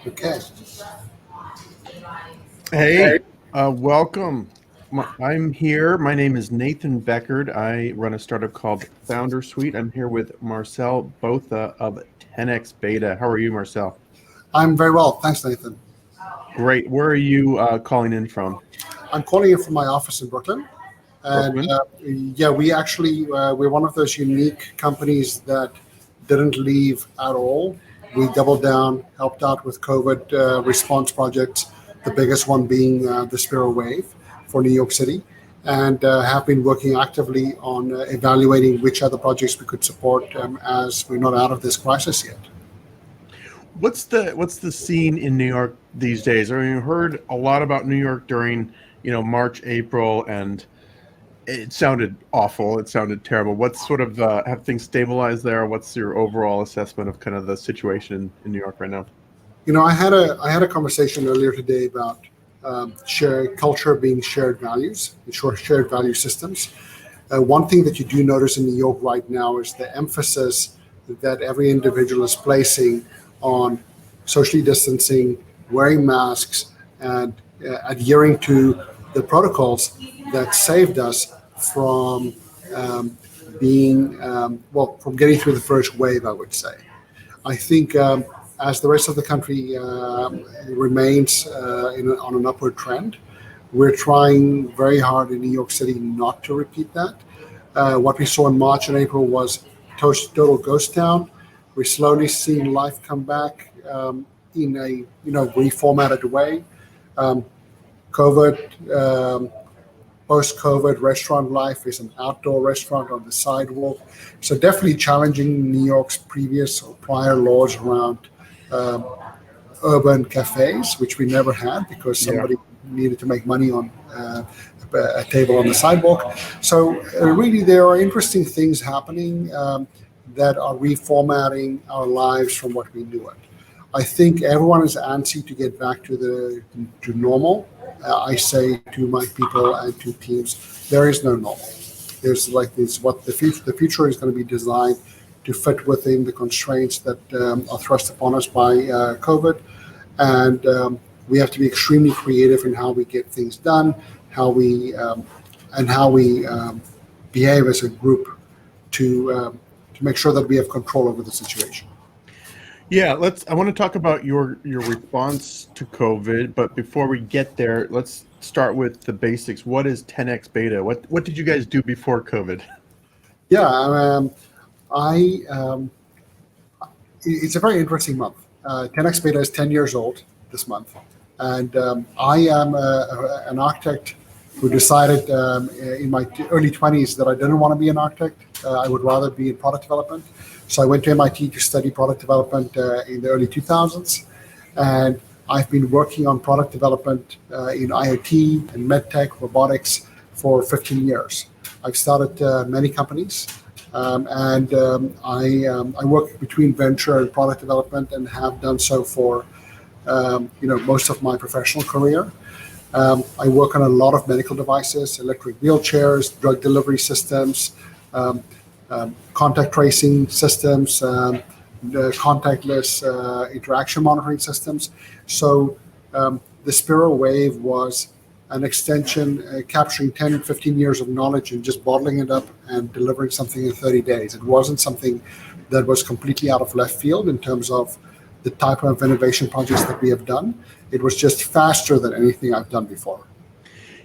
Okay. Hey, welcome. I'm here. My name is Nathan Beckard. I run a startup called Founder Suite. I'm here with Marcel Botha of 10XBeta. How are you, Marcel? I'm very well. Thanks, Nathan. Great. Where are you calling in from? I'm calling you from my office in Brooklyn. And Brooklyn? yeah, we're one of those unique companies that didn't leave at all. We doubled down, helped out with COVID response projects, the biggest one being the Spiral Wave for New York City, and have been working actively on evaluating which other projects we could support as we're not out of this crisis yet. What's the scene in New York these days? I mean, I heard a lot about New York during, March, April, and it sounded awful. It sounded terrible. What's sort of have things stabilized there? What's your overall assessment of kind of the situation in New York right now? I had a conversation earlier today about shared culture being shared values, shared value systems. One thing that you do notice in New York right now is the emphasis that every individual is placing on socially distancing, wearing masks, and adhering to the protocols that saved us from from getting through the first wave, I would say. I think as the rest of the country remains on an upward trend, we're trying very hard in New York City not to repeat that. What we saw in March and April was total ghost town. We're slowly seeing life come back in a reformatted way. COVID, post-COVID restaurant life is an outdoor restaurant on the sidewalk. So definitely challenging New York's previous or prior laws around urban cafes, which we never had because somebody needed to make money on a table on the sidewalk. So really there are interesting things happening that are reformatting our lives from what we knew it. I think everyone is antsy to get back to normal. I say to my people and to teams, there is no normal. There's like this: what the future is going to be designed to fit within the constraints that are thrust upon us by COVID, and we have to be extremely creative in how we get things done, how we behave as a group to make sure that we have control over the situation. Yeah, I want to talk about your response to COVID, but before we get there, let's start with the basics. What is 10XBeta? What did you guys do before COVID? Yeah, it's a very interesting month. 10XBeta is 10 years old this month, and I am an architect who decided in my early 20s that I didn't want to be an architect. I would rather be in product development. So I went to MIT to study product development in the early 2000s, and I've been working on product development in IoT and medtech, robotics for 15 years. I've started many companies, and I work between venture and product development, and have done so for most of my professional career. I work on a lot of medical devices, electric wheelchairs, drug delivery systems, contact tracing systems, contactless interaction monitoring systems. So the Spiral Wave was an extension capturing 10, 15 years of knowledge and just bottling it up and delivering something in 30 days. It wasn't something that was completely out of left field in terms of the type of innovation projects that we have done. It was just faster than anything I've done before.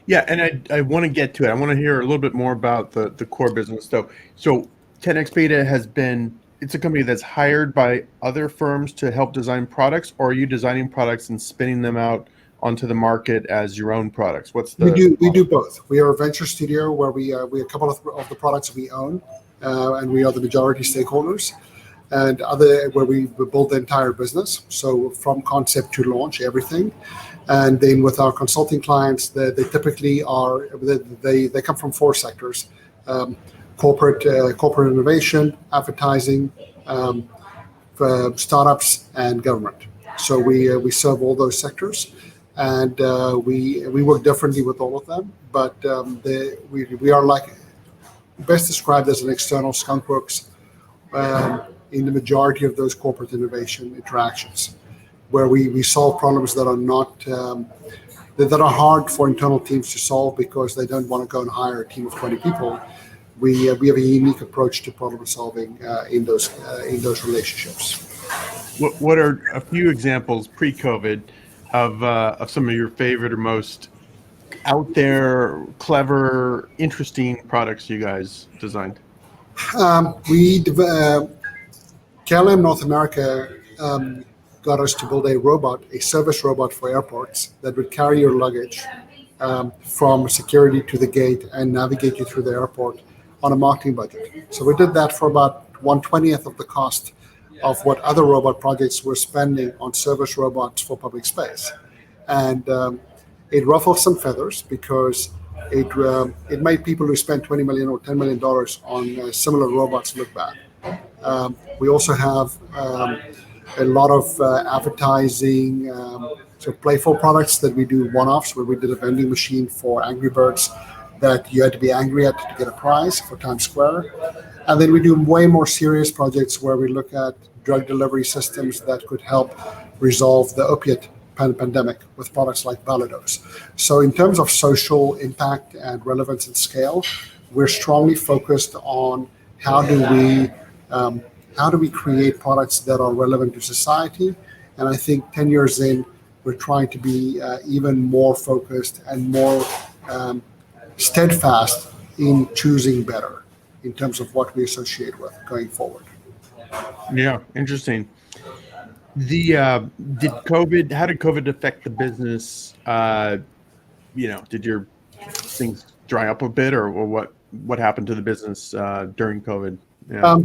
Yeah, and I want to get to it. I want to hear a little bit more about the core business though. So 10XBeta it's a company that's hired by other firms to help design products, or are you designing products and spinning them out onto the market as your own products? We do both. We are a venture studio where we a couple of the products we own, and we are the majority stakeholders, and other where we build the entire business. So from concept to launch, everything. And then with our consulting clients, they typically they come from four sectors: corporate innovation, advertising, startups, and government. So we serve all those sectors, and we work differently with all of them. But we are like best described as an external skunkworks in the majority of those corporate innovation interactions. where we solve problems that are not that are hard for internal teams to solve because they don't want to go and hire a team of 20 people. We have a unique approach to problem solving in those relationships. What are a few examples pre-COVID of some of your favorite or most out there, clever, interesting products you guys designed? KLM North America got us to build a service robot for airports that would carry your luggage from security to the gate and navigate you through the airport on a marketing budget. So we did that for about 1/20th of the cost of what other robot projects were spending on service robots for public space. And it ruffled some feathers because it made people who spent $20 million or $10 million on similar robots look bad. We also have a lot of advertising, so playful products that we do one-offs, where we did a vending machine for Angry Birds that you had to be angry at to get a prize for Times Square. And then we do way more serious projects where we look at drug delivery systems that could help resolve the opiate pandemic with products like Ventilators. So in terms of social impact and relevance and scale, we're strongly focused on how do we create products that are relevant to society. And I think 10 years in, we're trying to be even more focused and more steadfast in choosing better in terms of what we associate with going forward. Yeah, interesting. How did COVID affect the business? Did your things dry up a bit, or what happened to the business during COVID? Yeah.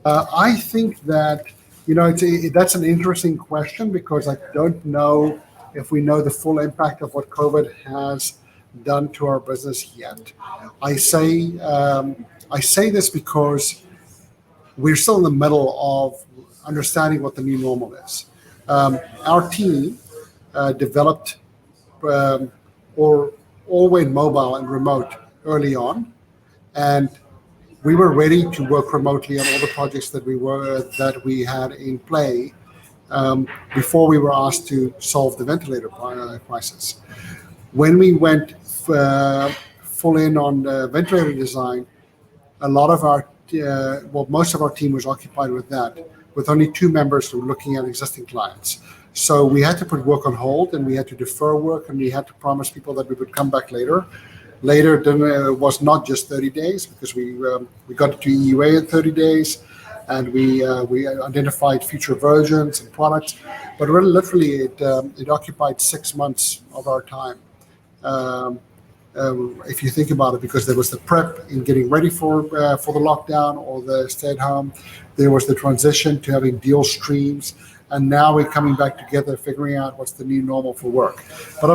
I think that that's an interesting question, because I don't know if we know the full impact of what COVID has done to our business yet. I say this because we're still in the middle of understanding what the new normal is. Our team developed or all went mobile and remote early on, and we were ready to work remotely on all the projects that we had in play before we were asked to solve the ventilator crisis. When we went full in on ventilator design, most of our team was occupied with that, with only 2 members who were looking at existing clients. So we had to put work on hold, and we had to defer work, and we had to promise people that we would come back later. Later was not just 30 days, because we got to EUA in 30 days, and we identified future versions and products. But really, literally, it occupied 6 months of our time. If you think about it, because there was the prep in getting ready for the lockdown or the stay at home, there was the transition to having deal streams, and now we're coming back together, figuring out what's the new normal for work. But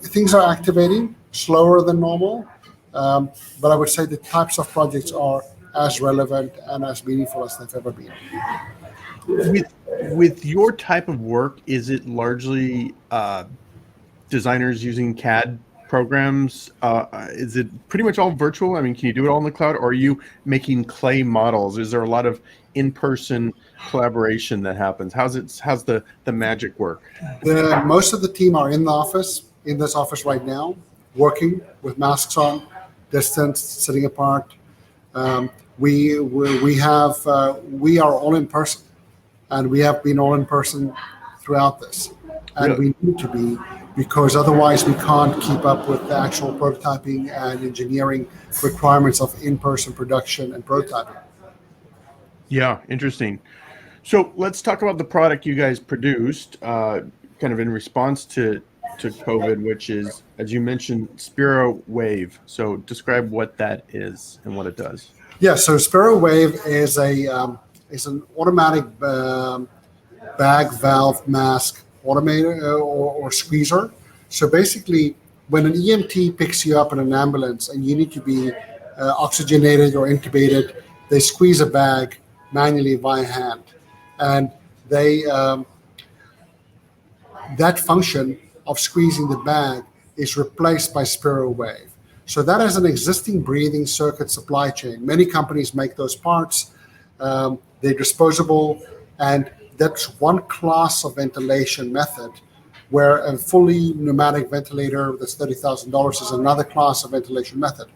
things are activating slower than normal, but I would say the types of projects are as relevant and as meaningful as they've ever been. With your type of work, is it largely designers using CAD programs? Is it pretty much all virtual? I mean, can you do it all in the cloud, or are you making clay models? Is there a lot of in-person collaboration that happens? How's the magic work? Most of the team are in this office right now, working with masks on, distance, sitting apart. We are all in person, and we have been all in person throughout this, and we need to be, because otherwise we can't keep up with the actual prototyping and engineering requirements of in-person production and prototyping. Yeah, interesting. So let's talk about the product you guys produced, kind of in response to COVID, which is, as you mentioned, Spiro Wave. So describe what that is and what it does. Yeah, so Spiro Wave is an automatic bag valve mask automator or squeezer. So basically, when an EMT picks you up in an ambulance and you need to be oxygenated or intubated, they squeeze a bag manually by hand, and that function of squeezing the bag is replaced by Spiro Wave. So that is an existing breathing circuit supply chain. Many companies make those parts. They're disposable, and that's one class of ventilation method, where a fully pneumatic ventilator that's $30,000 is another class of ventilation method.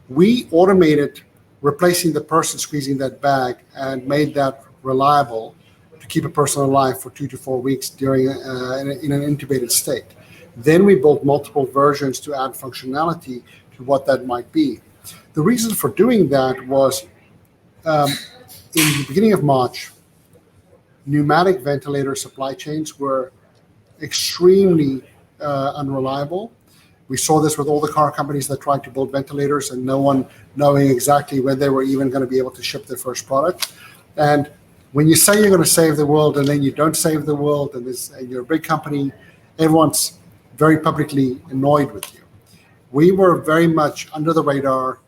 We automated replacing the person squeezing that bag and made that reliable to keep a person alive for 2 to 4 weeks during in an intubated state. Then we built multiple versions to add functionality to what that might be. The reason for doing that was in the beginning of March, pneumatic ventilator supply chains were extremely unreliable. We saw this with all the car companies that tried to build ventilators and no one knowing exactly when they were even going to be able to ship their first product. And when you say you're going to save the world and then you don't save the world, and you're a big company, everyone's very publicly annoyed with you. We were very much under the radar,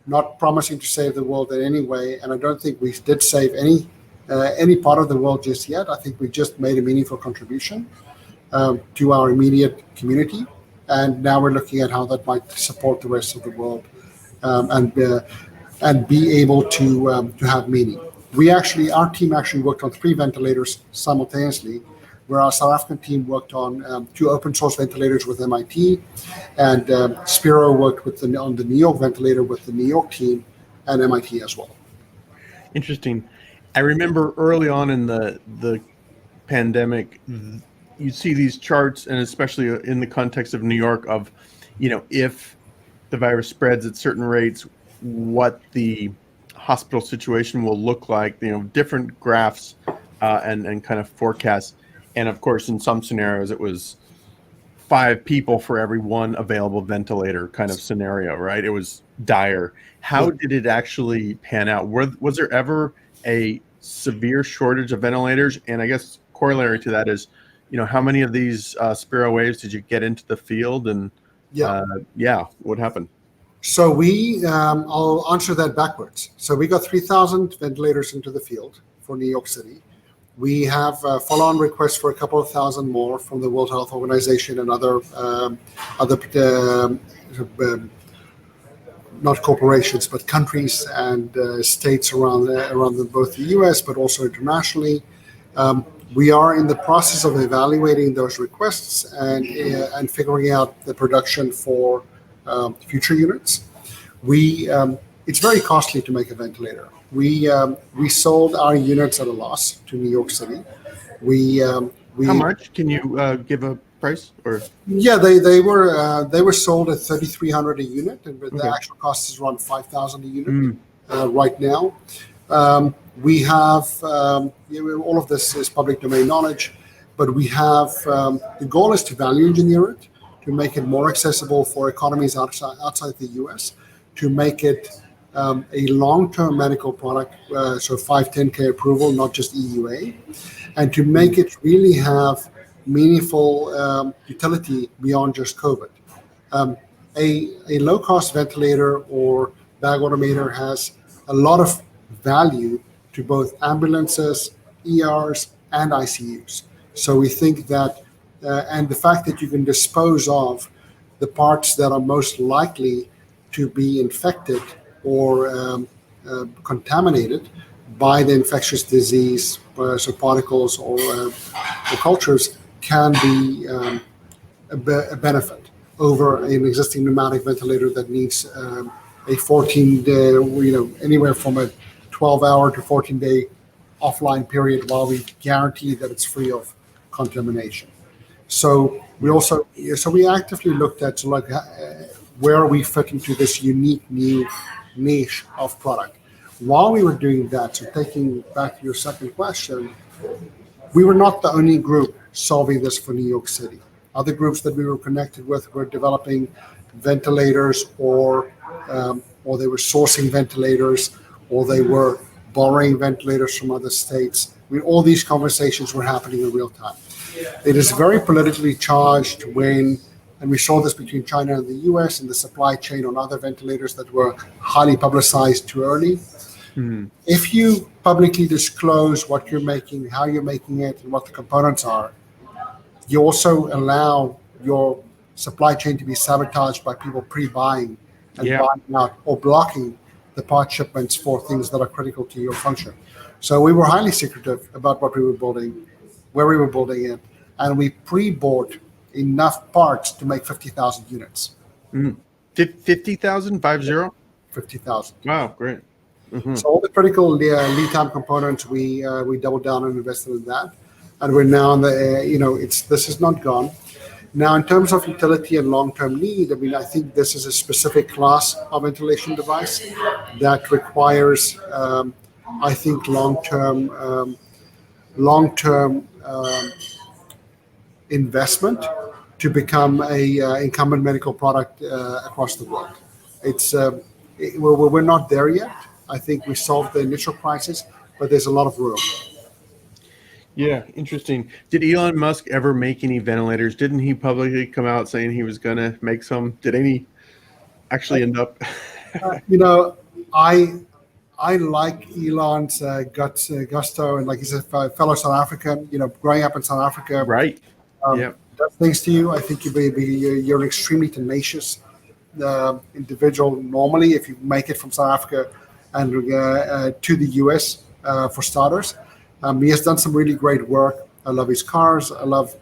not promising to save the world in any way, and I don't think we did save any part of the world just yet. I think we just made a meaningful contribution to our immediate community, and now we're looking at how that might support the rest of the world and be able to have meaning. Our team actually worked on 3 ventilators simultaneously, where our South African team worked on 2 open source ventilators with MIT, and Spiro worked on the New York ventilator with the New York team and MIT as well. Interesting. I remember early on in the pandemic, you see these charts, and especially in the context of New York, of, if the virus spreads at certain rates, what the hospital situation will look like, different graphs and kind of forecasts. And of course, in some scenarios, it was 5 people for every 1 available ventilator kind of scenario, right? It was dire. How did it actually pan out? Was there ever a severe shortage of ventilators? And I guess corollary to that is, how many of these Spiro waves did you get into the field? And what happened? So I'll answer that backwards. So we got 3,000 ventilators into the field for New York City. We have follow-on requests for a couple of thousand more from the World Health Organization and other not corporations, but countries and states around both the U.S. but also internationally. We are in the process of evaluating those requests and figuring out the production for future units. It's very costly to make a ventilator. We sold our units at a loss to New York City. How much? Can you give a price? Or they were sold at $3,300 a unit, and the actual cost is around $5,000 a unit right now. We have all of this is public domain knowledge, but we have the goal is to value engineer it, to make it more accessible for economies outside the U.S., to make it a long-term medical product, so 510K approval, not just EUA, and to make it really have meaningful utility beyond just COVID. A low-cost ventilator or bag automator has a lot of value to both ambulances, ERs, and ICUs. So we think that, and the fact that you can dispose of the parts that are most likely to be infected or contaminated by the infectious disease, so particles or cultures, can be a benefit over an existing pneumatic ventilator that needs a 14-day, anywhere from a 12-hour to 14-day offline period while we guarantee that it's free of contamination. So we actively looked at where we fit into this unique new niche of product. While we were doing that, so taking back your second question, we were not the only group solving this for New York City. Other groups that we were connected with were developing ventilators, or they were sourcing ventilators, or they were borrowing ventilators from other states. All these conversations were happening in real time. It is very politically charged and we saw this between China and the US in the supply chain on other ventilators that were highly publicized too early. Mm-hmm. If you publicly disclose what you're making, how you're making it, and what the components are, you also allow your supply chain to be sabotaged by people pre-buying and buying out or blocking the part shipments for things that are critical to your function. So we were highly secretive about what we were building, where we were building it, and we pre-bought enough parts to make 50,000 units. 50,000, 50? 50,000. Wow, great. So all the critical lead time components, we doubled down and invested in that, and we're now on the this is not gone. Now, in terms of utility and long-term need, I mean, I think this is a specific class of ventilation device that requires, I think, long-term investment to become a incumbent medical product across the world. We're not there yet. I think we solved the initial crisis, but there's a lot of room. Yeah, interesting. Did Elon Musk ever make any ventilators? Didn't he publicly come out saying he was going to make some? Did any actually end up? I like Elon's gusto, and like he's a fellow South African. Growing up in South Africa, Right. Yeah. Does things to you. I think you're an extremely tenacious individual. Normally, if you make it from South Africa and to the US, for starters. He has done some really great work. I love his cars. I love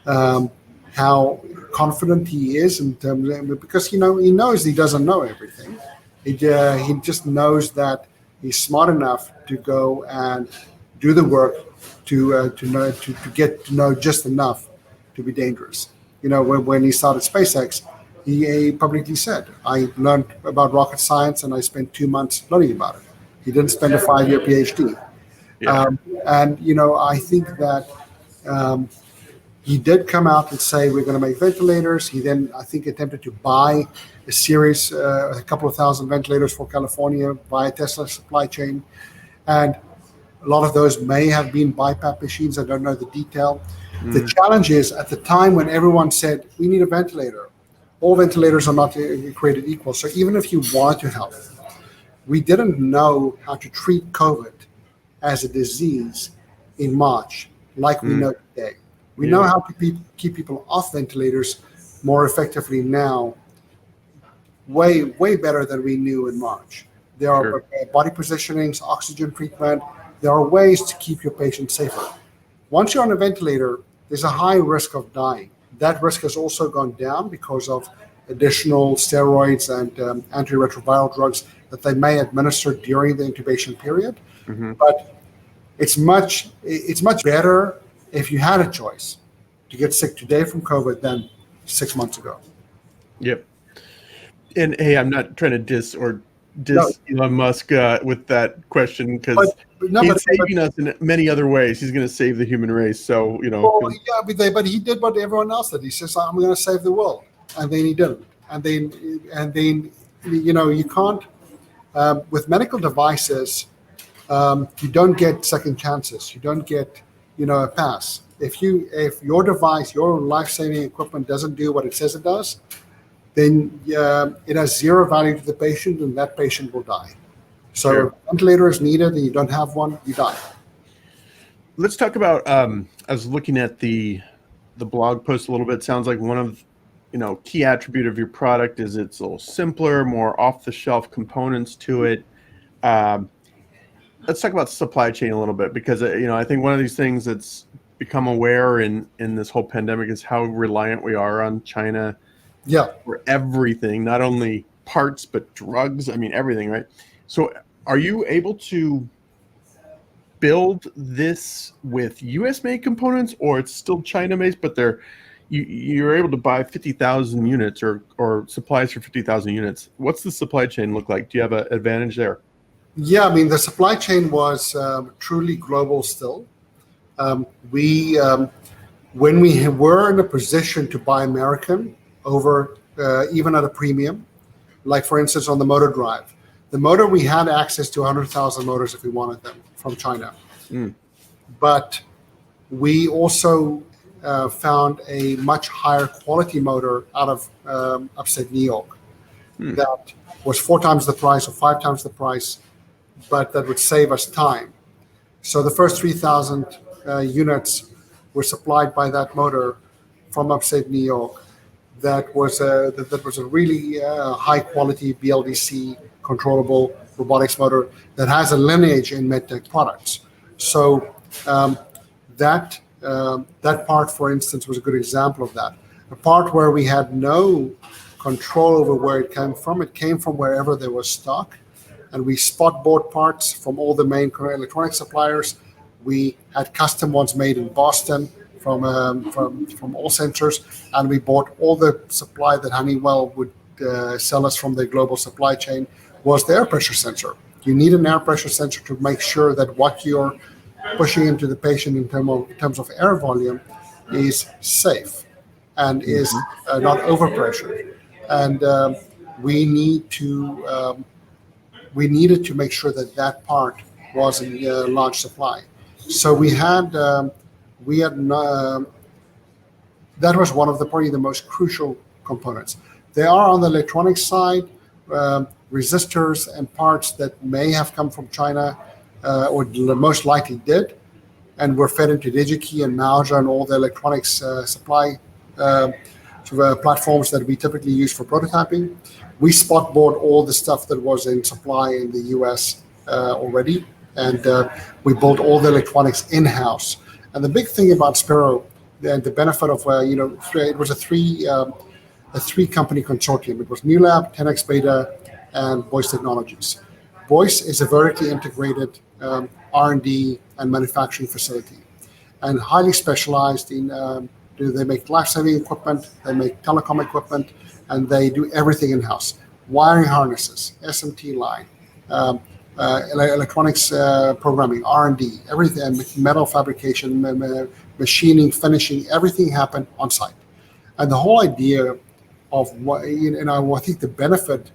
how confident he is in terms of, because he knows he doesn't know everything. He just knows that he's smart enough to go and do the work to get to know just enough to be dangerous. When he started SpaceX, he publicly said, "I learned about rocket science and I spent 2 months learning about it." He didn't spend a 5-year PhD. Yeah. I think that he did come out and say we're going to make ventilators. He then, I think, attempted to buy a couple of thousand ventilators for California via Tesla supply chain, and a lot of those may have been BiPAP machines. I don't know the detail. The challenge is, at the time when everyone said we need a ventilator, all ventilators are not created equal. So even if you want to help, we didn't know how to treat COVID as a disease in March, like we know today. We know how to keep people off ventilators more effectively now, way better than we knew in March. There are body positionings, oxygen treatment. There are ways to keep your patient safer. Once you're on a ventilator, there's a high risk of dying. That risk has also gone down because of additional steroids and antiretroviral drugs that they may administer during the intubation period. But it's much better if you had a choice to get sick today from COVID than 6 months ago. Yep. And hey, I'm not trying to diss Elon Musk with that question, because he's saving us in many other ways. He's going to save the human race. So, but he did what everyone else did. He says, "I'm going to save the world," and then he didn't. And then you can't with medical devices. You don't get second chances. You don't get, a pass. If your device, your life-saving equipment doesn't do what it says it does, then it has zero value to the patient, and that patient will die. So if a ventilator is needed and you don't have one, you die. Let's talk about, I was looking at the blog post a little bit. Sounds like one of, key attribute of your product is it's a little simpler, more off-the-shelf components to it. Let's talk about supply chain a little bit, because I think one of these things that's become aware in this whole pandemic is how reliant we are on China. For everything, not only parts but drugs. I mean, everything, right? So, are you able to build this with U.S.-made components, or it's still China-based, but you're able to buy 50,000 units or supplies for 50,000 units? What's the supply chain look like? Do you have an advantage there? Yeah, I mean, the supply chain was truly global still. When we were in a position to buy American over even at a premium, like for instance on the motor drive. The motor, we had access to 100,000 motors if we wanted them from China. But we also found a much higher quality motor out of upstate New York that was 4 times the price or 5 times the price, but that would save us time. So the first 3,000 units were supplied by that motor from upstate New York. That was a really high quality BLDC controllable robotics motor that has a lineage in medtech products. So that part, for instance, was a good example of that. A part where we had no control over where it came from. It came from wherever there was stock, and we spot bought parts from all the main electronic suppliers. We had custom ones made in Boston from all sensors, and we bought all the supply that Honeywell would sell us from the global supply chain was the air pressure sensor. You need an air pressure sensor to make sure that what you're pushing into the patient in terms of air volume is safe and is not overpressured. And we needed to make sure that part was in large supply. So that was one of probably the most crucial components. There are on the electronic side resistors and parts that may have come from China, or most likely did, and were fed into DigiKey and Mauser and all the electronics supply platforms that we typically use for prototyping. We spot bought all the stuff that was in supply in the US already, and we built all the electronics in-house. And the big thing about Spiro, the benefit of it was a three company consortium. It was New Lab, 10XBeta, and Voice Technologies. Voice is a vertically integrated R&D and manufacturing facility, and highly specialized in. They make life-saving equipment, they make telecom equipment, and they do everything in-house. Wiring harnesses, SMT line, electronics programming, R&D, everything, metal fabrication, machining, finishing, everything happened on site. And the whole idea of what, I think the benefit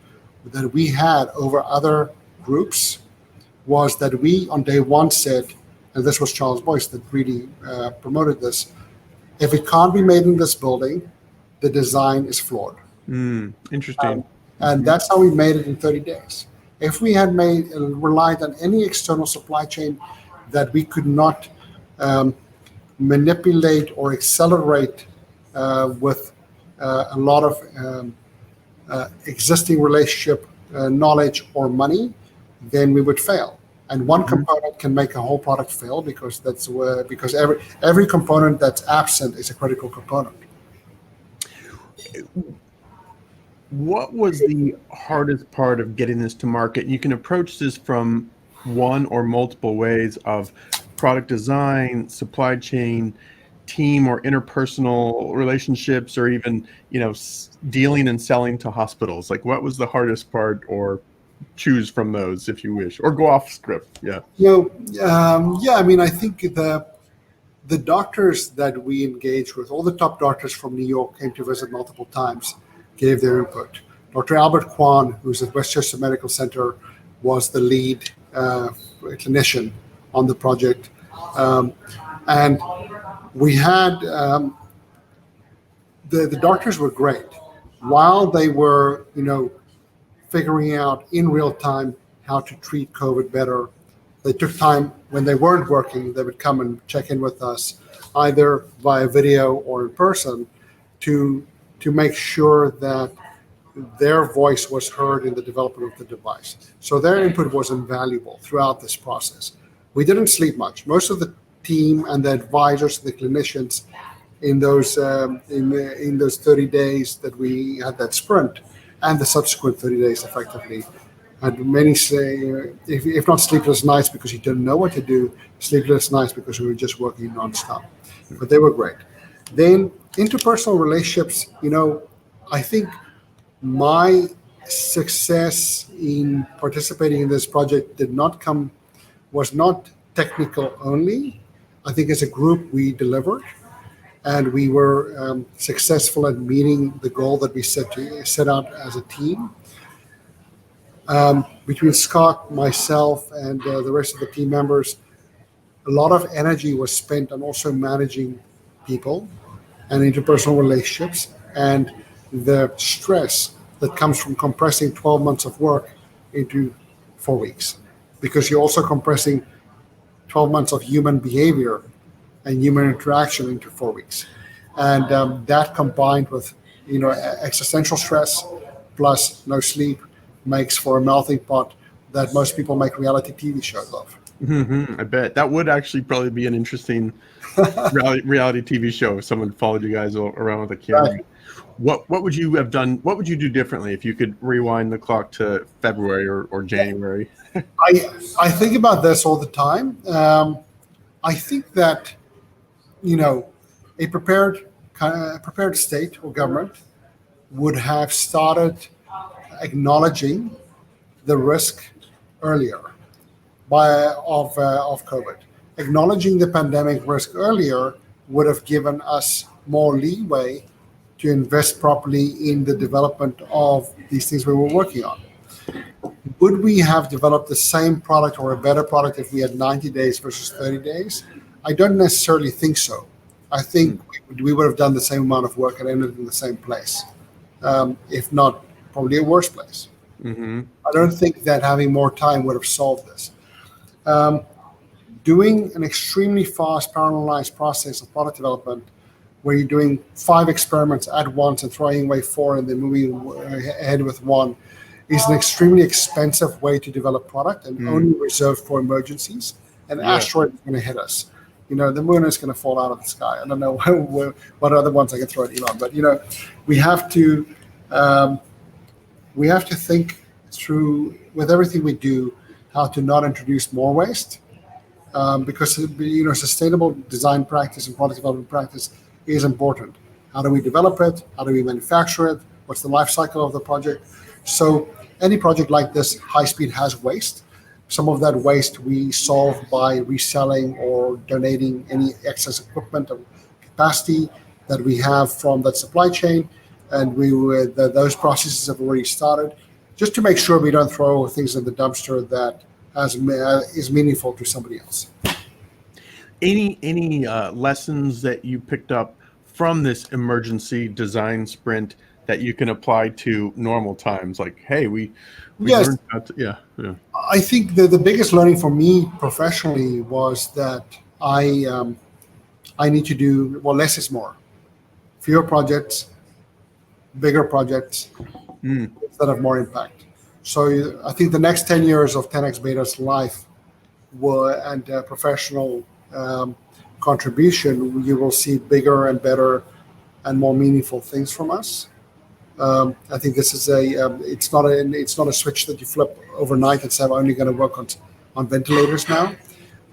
that we had over other groups was that we on day one said, and this was Charles Boyce that really promoted this, if it can't be made in this building, the design is flawed. Interesting. And that's how we made it in 30 days. If we had relied on any external supply chain that we could not manipulate or accelerate with a lot of existing relationship knowledge or money, then we would fail. And one component can make a whole product fail because every component that's absent is a critical component. What was the hardest part of getting this to market? You can approach this from one or multiple ways of product design, supply chain, team or interpersonal relationships, or even dealing and selling to hospitals. Like, what was the hardest part, or choose from those if you wish, or go off script? I think the doctors that we engaged with, all the top doctors from New York came to visit multiple times, gave their input. Dr. Albert Kwan, who's at Westchester Medical Center, was the lead clinician on the project. And we had, the doctors were great. While they were, figuring out in real time how to treat COVID better, they took time when they weren't working. They would come and check in with us, either via video or in person, to make sure that their voice was heard in the development of the device. So their input was invaluable throughout this process. We didn't sleep much. Most of the team and the advisors, the clinicians, in those 30 days that we had that sprint, and the subsequent 30 days effectively, had many say, if not sleepless nights because you didn't know what to do, sleepless nights because we were just working nonstop. But they were great. Then interpersonal relationships, I think my success in participating in this project was not technical only. I think as a group we delivered, and we were successful at meeting the goal that we set out as a team. Between Scott, myself, and the rest of the team members, a lot of energy was spent on also managing people and interpersonal relationships, and the stress that comes from compressing 12 months of work into 4 weeks, because you're also compressing 12 months of human behavior and human interaction into 4 weeks. And that combined with, existential stress plus no sleep makes for a melting pot that most people make reality TV shows of. I bet that would actually probably be an interesting reality TV show if someone followed you guys around with a camera. Right. What would you have done? What would you do differently if you could rewind the clock to February or January? I think about this all the time. I think that, a prepared state or government would have started acknowledging the risk earlier of COVID. Acknowledging the pandemic risk earlier would have given us more leeway to invest properly in the development of these things we were working on. Would we have developed the same product or a better product if we had 90 days versus 30 days? I don't necessarily think so. I think we would have done the same amount of work and ended in the same place, if not probably a worse place. I don't think that having more time would have solved this. Doing an extremely fast, parallelized process of product development where you're doing 5 experiments at once and throwing away 4 and then moving ahead with 1 is an extremely expensive way to develop product and only reserved for emergencies. An asteroid is going to hit us. The moon is going to fall out of the sky. I don't know what other ones I can throw at Elon, but we have to think through with everything we do how to not introduce more waste, because sustainable design practice and product development practice is important. How do we develop it? How do we manufacture it? What's the life cycle of the project? So any project like this, high speed, has waste. Some of that waste we solve by reselling or donating any excess equipment or capacity that we have from that supply chain, and those processes have already started, just to make sure we don't throw things in the dumpster that is meaningful to somebody else. Any lessons that you picked up from this emergency design sprint that you can apply to normal times? Like, hey, we learned how to, yeah. I think the biggest learning for me professionally was that I need to do, less is more. Fewer projects, bigger projects, that have more impact. So I think the next 10 years of 10XBeta's life and professional contribution, you will see bigger and better and more meaningful things from us. I think this is it's not a switch that you flip overnight and say, I'm only going to work on ventilators now,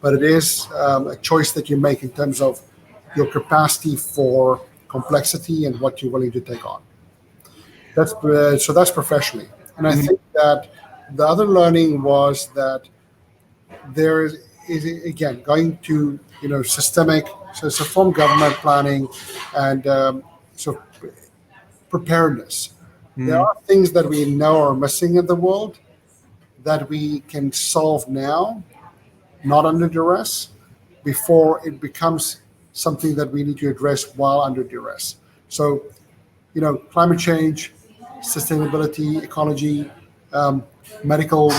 but it is a choice that you make in terms of your capacity for complexity and what you're willing to take on. That's professionally. And I think that the other learning was that there is again, going to, systemic, so from government planning and preparedness. There are things that we know are missing in the world that we can solve now, not under duress, before it becomes something that we need to address while under duress. So, climate change, sustainability, ecology, medical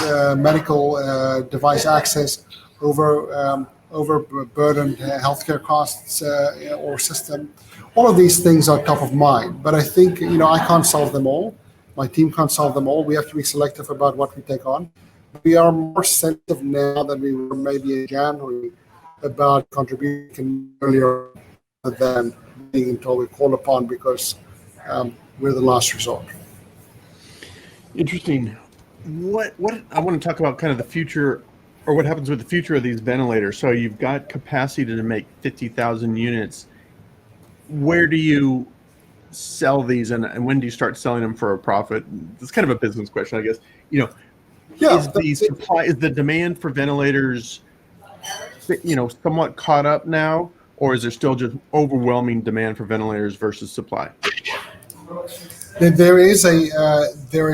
device access, overburdened healthcare costs or system. All of these things are top of mind, but I think, I can't solve them all. My team can't solve them all. We have to be selective about what we take on. We are more sensitive now than we were maybe in January about contributing earlier than being until we're called upon, because we're the last resort. Interesting. What I want to talk about kind of the future, or what happens with the future of these ventilators. So you've got capacity to make 50,000 units. Where do you sell these, and when do you start selling them for a profit? It's kind of a business question, I guess. Is the demand for ventilators, somewhat caught up now, or is there still just overwhelming demand for ventilators versus supply? There is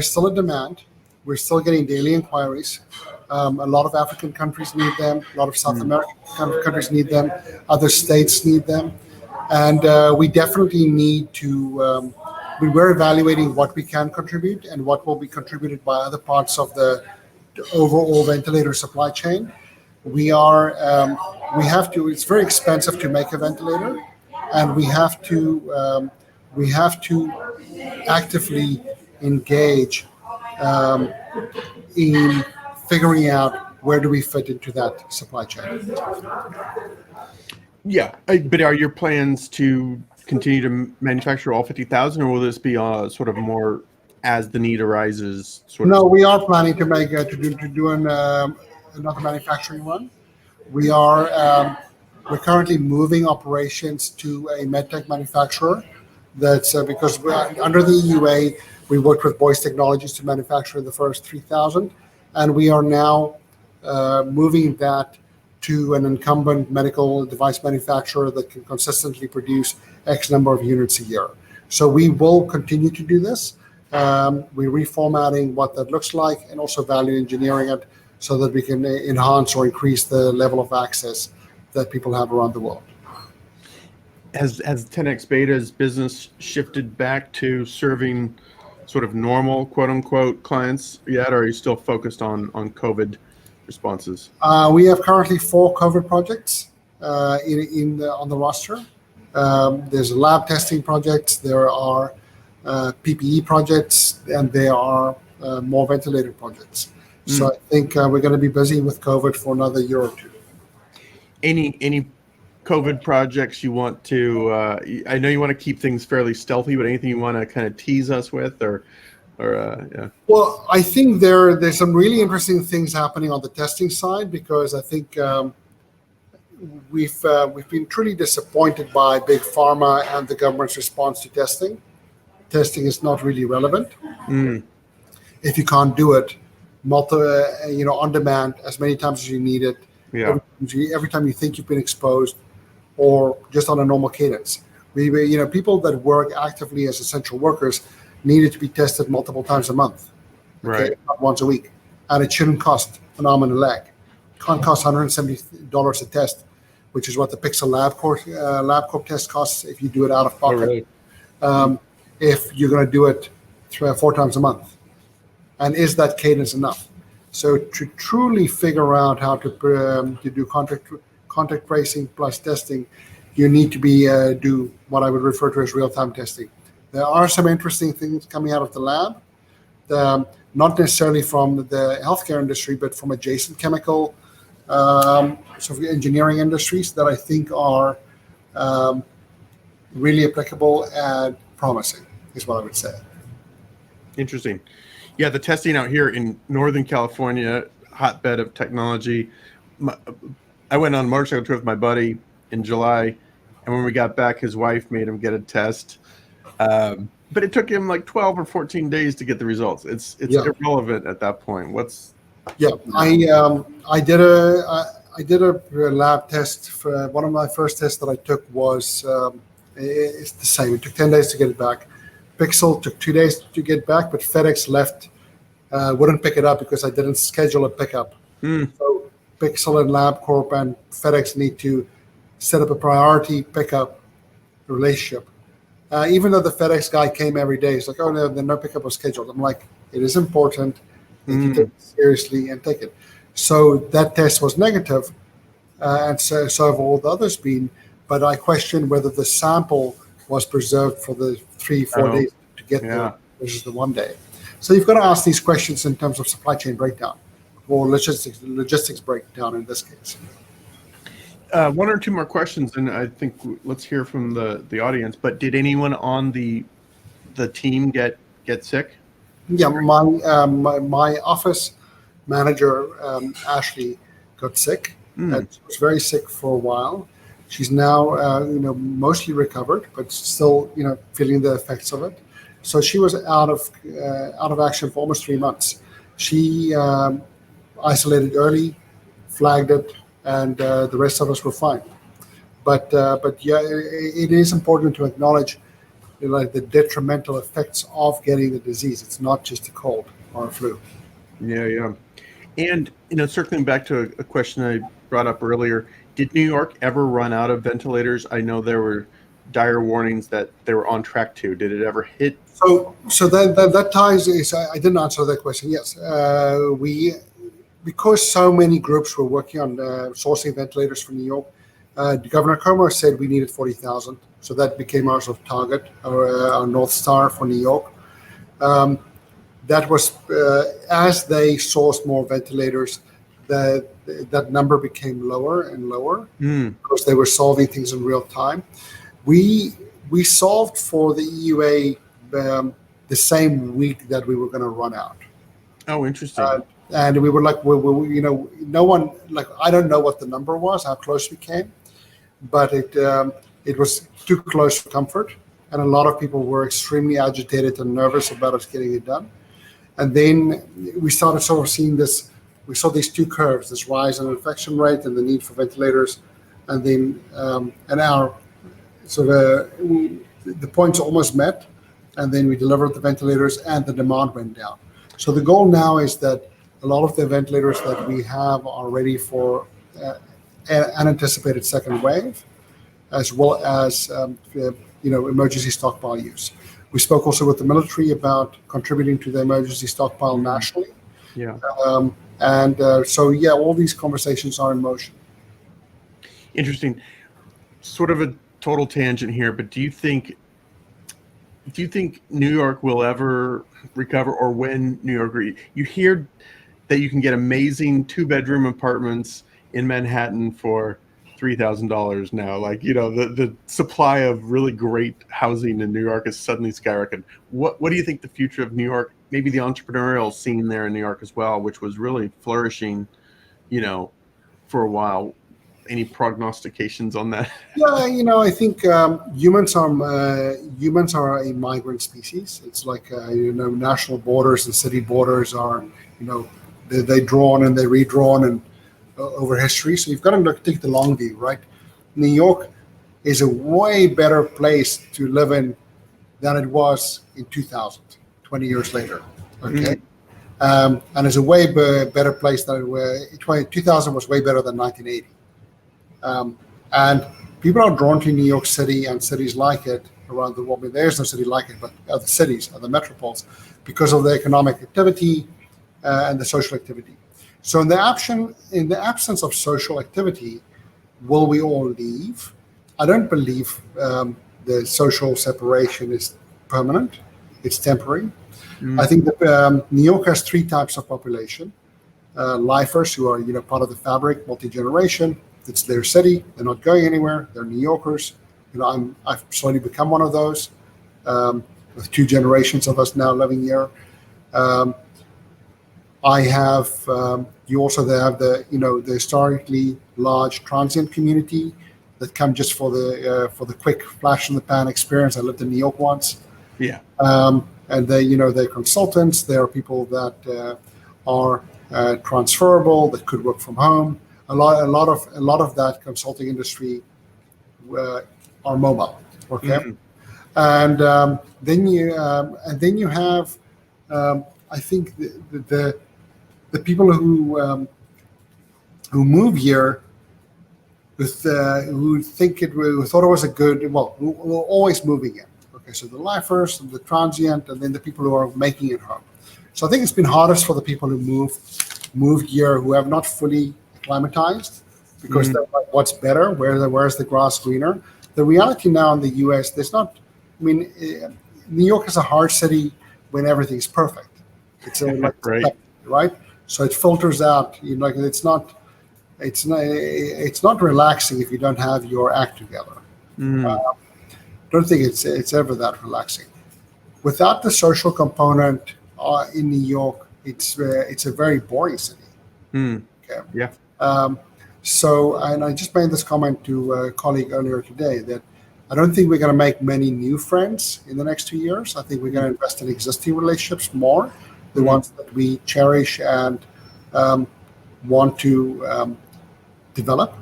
still a demand. We're still getting daily inquiries. A lot of African countries need them. A lot of South American countries need them. Other states need them. And we definitely need to, we're evaluating what we can contribute and what will be contributed by other parts of the overall ventilator supply chain. We have to, it's very expensive to make a ventilator, and we have to actively engage in figuring out where do we fit into that supply chain. Yeah, but are your plans to continue to manufacture all 50,000, or will this be sort of more as the need arises? No, we are planning to make to do another manufacturing run. We're currently moving operations to a medtech manufacturer. That's because under the EUA, we worked with Boyce Technologies to manufacture the first 3,000, and we are now moving that to an incumbent medical device manufacturer that can consistently produce X number of units a year. So we will continue to do this. We're reformatting what that looks like and also value engineering it so that we can enhance or increase the level of access that people have around the world. Has 10XBeta's business shifted back to serving sort of normal, quote unquote, clients yet, or are you still focused on COVID responses? We have currently 4 COVID projects on the roster. There's lab testing projects, there are PPE projects, and there are more ventilator projects. So I think we're going to be busy with COVID for another year or two. Any COVID projects you want to? I know you want to keep things fairly stealthy, but anything you want to kind of tease us with, or yeah. Well, I think there's some really interesting things happening on the testing side, because I think we've been truly disappointed by big pharma and the government's response to testing. Testing is not really relevant if you can't do it on demand as many times as you need it. Yeah. Every time you think you've been exposed, or just on a normal cadence. People that work actively as essential workers needed to be tested multiple times a month, right? Not once a week, and it shouldn't cost an arm and a leg. It can't cost $170 a test, which is what the Pixel LabCorp test costs if you do it out of pocket. Oh, really? If you're going to do it 3 or 4 times a month, and is that cadence enough? So to truly figure out how to do contact tracing plus testing, you need to do what I would refer to as real-time testing. There are some interesting things coming out of the lab, not necessarily from the healthcare industry, but from adjacent chemical sort of engineering industries that I think are really applicable and promising, is what I would say. Interesting. Yeah, the testing out here in Northern California, hotbed of technology. I went on a motorcycle trip with my buddy in July, and when we got back, his wife made him get a test. But it took him like 12 or 14 days to get the results. It's irrelevant at that point. I did a lab test. For one of my first tests that I took was it's the same. It took 10 days to get it back. Pixel took 2 days to get back, but FedEx wouldn't pick it up because I didn't schedule a pickup. So Pixel and LabCorp and FedEx need to set up a priority pickup relationship. Even though the FedEx guy came every day, he's like, oh, no pickup was scheduled. I'm like, it is important that you take it seriously and take it. So that test was negative, and so have all the others been, but I question whether the sample was preserved for the 3-4 days to get there versus the 1 day. So you've got to ask these questions in terms of supply chain breakdown, or logistics breakdown in this case. 1 or 2 more questions, and I think let's hear from the audience. But did anyone on the team get sick? Yeah, my office manager Ashley got sick. She was very sick for a while. She's now mostly recovered, but still feeling the effects of it. So she was out of action for almost 3 months. She isolated early, flagged it, and the rest of us were fine. But yeah, it is important to acknowledge the detrimental effects of getting the disease. It's not just a cold or a flu. Yeah. And circling back to a question I brought up earlier, did New York ever run out of ventilators? I know there were dire warnings that they were on track to. Did it ever hit? So that ties. I didn't answer that question. Yes, because so many groups were working on sourcing ventilators from New York. Governor Cuomo said we needed 40,000, so that became our sort of target, our North Star for New York. that was as they sourced more ventilators, that number became lower and lower because they were solving things in real time. We solved for the EUA the same week that we were going to run out. Oh, interesting. And we were like, no one, like, I don't know what the number was, how close we came, but it was too close for comfort. And a lot of people were extremely agitated and nervous about us getting it done. And then we started sort of seeing this, we saw these two curves, this rise in infection rate and the need for ventilators. And then, the points almost met. And then we delivered the ventilators and the demand went down. So the goal now is that a lot of the ventilators that we have are ready for an anticipated second wave, as well as emergency stockpile use. We spoke also with the military about contributing to the emergency stockpile nationally. Yeah. All these conversations are in motion. Interesting. Sort of a total tangent here, but do you think New York will ever recover, or when New York? You hear that you can get amazing 2-bedroom apartments in Manhattan for $3,000 now. Like, the supply of really great housing in New York is suddenly skyrocketing. What do you think the future of New York, maybe the entrepreneurial scene there in New York as well, which was really flourishing, for a while? Any prognostications on that? Yeah, I think humans are a migrant species. It's like national borders and city borders are, they drawn and they redrawn and over history. So you've got to take the long view, right? New York is a way better place to live in than it was in 2000, 20 years later. Okay. And it's a way better place than it was. 2000 was way better than 1980. And people are drawn to New York City and cities like it around the world. I mean, there's no city like it, but other cities, other metropoles, because of the economic activity and the social activity. So in the absence of social activity, will we all leave? I don't believe the social separation is permanent. It's temporary. I think that New York has three types of population. Lifers, who are part of the fabric, multi-generation. It's their city. They're not going anywhere. They're New Yorkers. I've slowly become one of those, with 2 generations of us now living here. I have. You also have the the historically large transient community that come just for the quick flash in the pan experience. I lived in New York once. Yeah. And they're consultants. They are people that are transferable, that could work from home. A lot of that consulting industry are mobile. Okay. And then you have I think the people who move here who thought it was a good, who are always moving in. Okay, so the lifers, the transient, and then the people who are making it home. So I think it's been hardest for the people who moved here who have not fully acclimatized, because they're like, what's better? Where's the grass greener? The reality now in the U.S., there's not. I mean, New York is a hard city when everything's perfect. It's right. So it filters out. It's not relaxing if you don't have your act together. Don't think it's ever that relaxing. Without the social component in New York, it's a very boring city. Okay. Yeah. And I just made this comment to a colleague earlier today that I don't think we're going to make many new friends in the next 2 years. I think we're going to invest in existing relationships more, the ones that we cherish and want to develop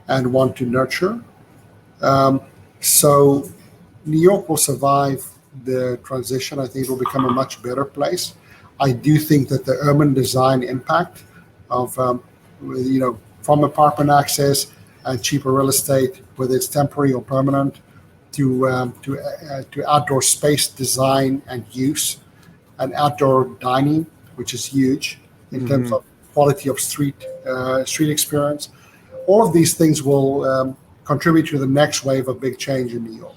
and want to nurture. So New York will survive the transition. I think it will become a much better place. I do think that the urban design impact of, from apartment access and cheaper real estate, whether it's temporary or permanent, to outdoor space design and use, and outdoor dining, which is huge in terms of quality of street experience. All of these things will contribute to the next wave of big change in New York.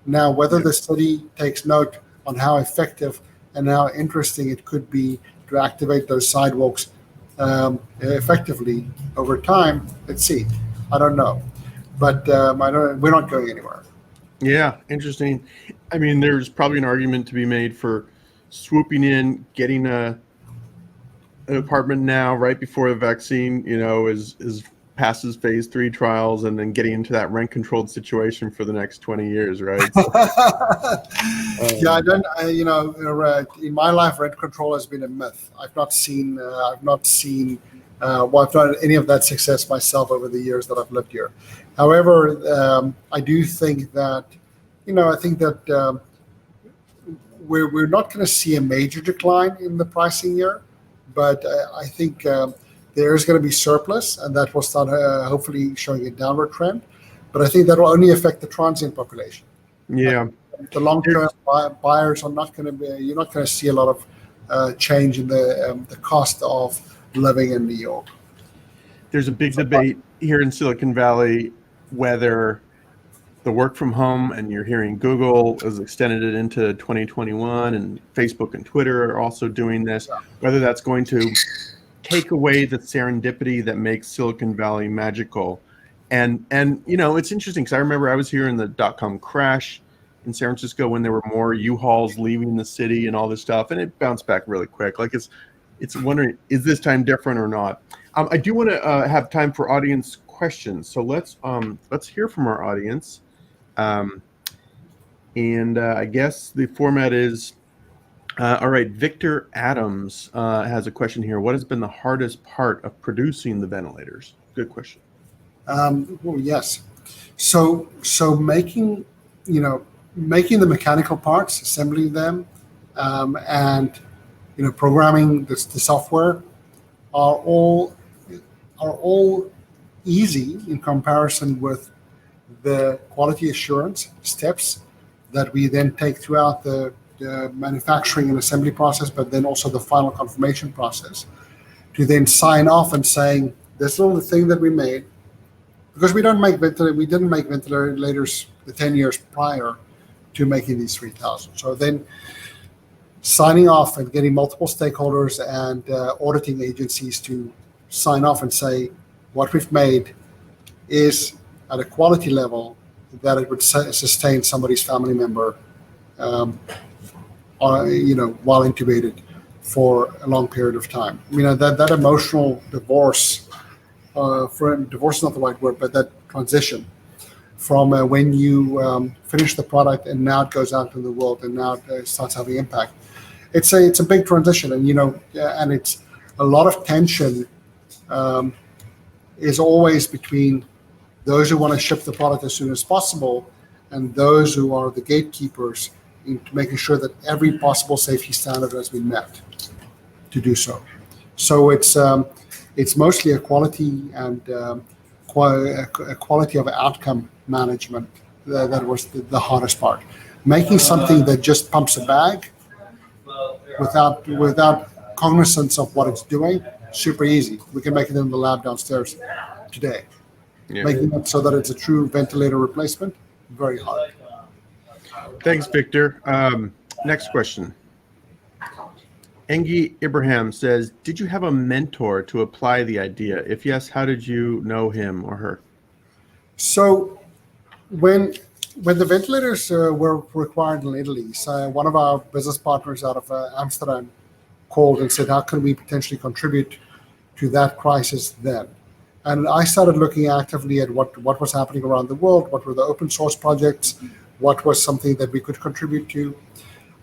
Now, whether the city takes note on how effective and how interesting it could be to activate those sidewalks effectively over time. Let's see. I don't know, but we're not going anywhere. Yeah, interesting. I mean, there's probably an argument to be made for swooping in, getting an apartment now right before the vaccine, is passes phase 3 trials, and then getting into that rent controlled situation for the next 20 years, right? So, yeah, in my life, rent control has been a myth. I've not seen any of that success myself over the years that I've lived here. However, I do think that, we're not going to see a major decline in the pricing here, but I think there is going to be surplus, and that will start hopefully showing a downward trend. But I think that will only affect the transient population. Yeah. The long-term buyers are not going to be. You're not going to see a lot of change in the cost of living in New York. There's a big debate here in Silicon Valley whether the work from home, and you're hearing Google has extended it into 2021, and Facebook and Twitter are also doing this, whether that's going to take away the serendipity that makes Silicon Valley magical. And it's interesting because I remember I was here in the dot-com crash in San Francisco when there were more U-Hauls leaving the city and all this stuff, and it bounced back really quick. Like it's wondering, is this time different or not? I do want to have time for audience questions, so let's hear from our audience. And I guess the format is, all right, Victor Adams has a question here. What has been the hardest part of producing the ventilators? Good question. Well, yes. So making the mechanical parts, assembling them, and programming the software are all easy in comparison with the quality assurance steps that we then take throughout the manufacturing and assembly process, but then also the final confirmation process, to then sign off and saying this little thing that we made, because we didn't make ventilators the 10 years prior to making these 3,000. So then signing off and getting multiple stakeholders and auditing agencies to sign off and say what we've made is at a quality level that it would sustain somebody's family member, while intubated for a long period of time. That emotional divorce, divorce is not the right word, but that transition from when you finish the product and now it goes out to the world and now it starts having impact. It's a big transition, and it's a lot of tension is always between those who want to ship the product as soon as possible and those who are the gatekeepers into making sure that every possible safety standard has been met to do so. So it's mostly a quality and a quality of outcome management that was the hardest part. Making something that just pumps a bag without cognizance of what it's doing, super easy. We can make it in the lab downstairs today. Yeah. Making it so that it's a true ventilator replacement, very hard. Thanks, Victor. Next question. Engi Ibrahim says, did you have a mentor to apply the idea? If yes, how did you know him or her? So when the ventilators were required in Italy, so one of our business partners out of Amsterdam called and said, how can we potentially contribute to that crisis then? And I started looking actively at what was happening around the world, what were the open source projects, what was something that we could contribute to.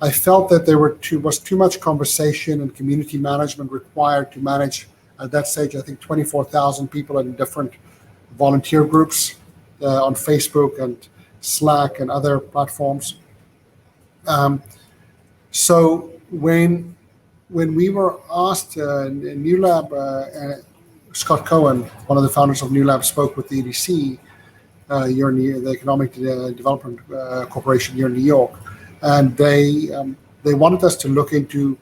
I felt that there was too much conversation and community management required to manage, at that stage, I think 24,000 people in different volunteer groups on Facebook and Slack and other platforms. So when we were asked, New Lab, Scott Cohen, one of the founders of New Lab, spoke with the EDC, the Economic Development Corporation here in New York, and they wanted us to look into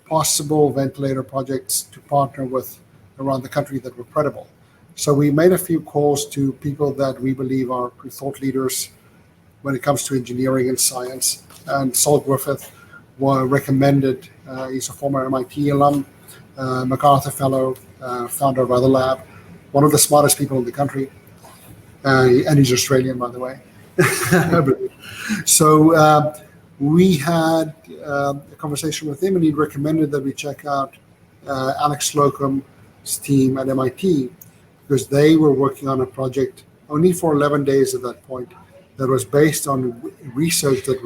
possible ventilator projects to partner with around the country that were credible. So we made a few calls to people that we believe are thought leaders when it comes to engineering and science. And Saul Griffith recommended. He's a former MIT alum, MacArthur Fellow, founder of Other Lab, one of the smartest people in the country, and he's Australian, by the way. So we had a conversation with him, and he recommended that we check out Alex Slocum's team at MIT, because they were working on a project only for 11 days at that point that was based on research that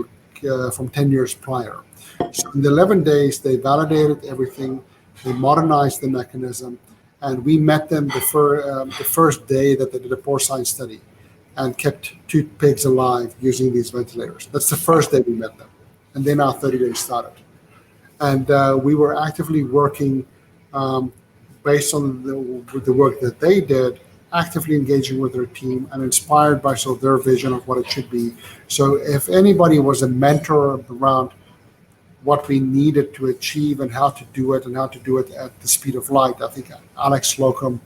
from 10 years prior. So in the 11 days, they validated everything, they modernized the mechanism, and we met them the first day that they did a porcine study and kept 2 pigs alive using these ventilators. That's the first day we met them. And then our 30 days started. And we were actively working based on the work that they did, actively engaging with their team and inspired by sort of their vision of what it should be. So if anybody was a mentor around what we needed to achieve and how to do it and how to do it at the speed of light, I think Alex Slocum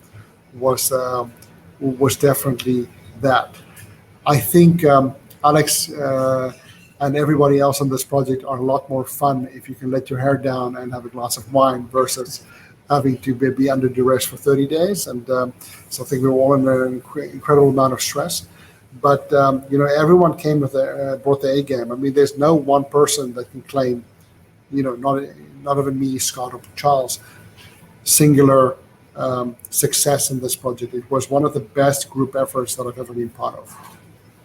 was definitely that. I think Alex and everybody else on this project are a lot more fun if you can let your hair down and have a glass of wine versus having to be under duress for 30 days. And so I think we were all in an incredible amount of stress. But everyone came with brought the A game. I mean, there's no one person that can claim, not even me, Scott, or Charles, singular success in this project. It was one of the best group efforts that I've ever been part of.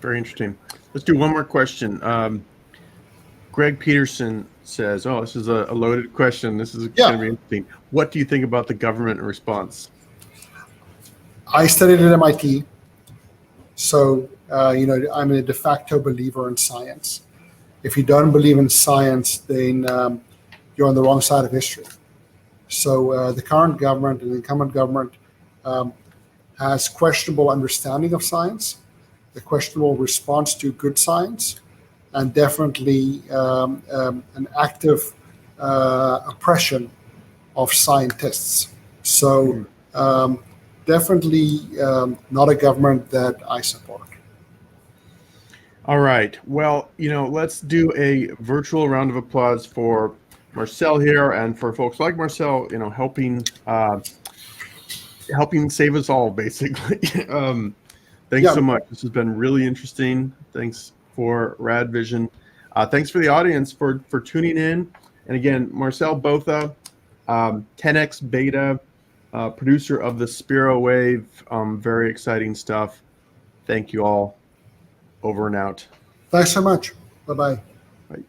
Very interesting. Let's do one more question. Greg Peterson says, this is a loaded question. This is going to be interesting. What do you think about the government response? I studied at MIT. So, I'm a de facto believer in science. If you don't believe in science, then you're on the wrong side of history. So the current government and the incumbent government has questionable understanding of science, a questionable response to good science, and definitely an active oppression of scientists. So definitely not a government that I support. All right. Well, let's do a virtual round of applause for Marcel here and for folks like Marcel, helping save us all, basically. Thanks so much. This has been really interesting. Thanks for Radivision. Thanks for the audience for tuning in. And again, Marcel Botha, 10XBeta, producer of the Spiro Wave. Very exciting stuff. Thank you all. Over and out. Thanks so much. Bye-bye. Bye.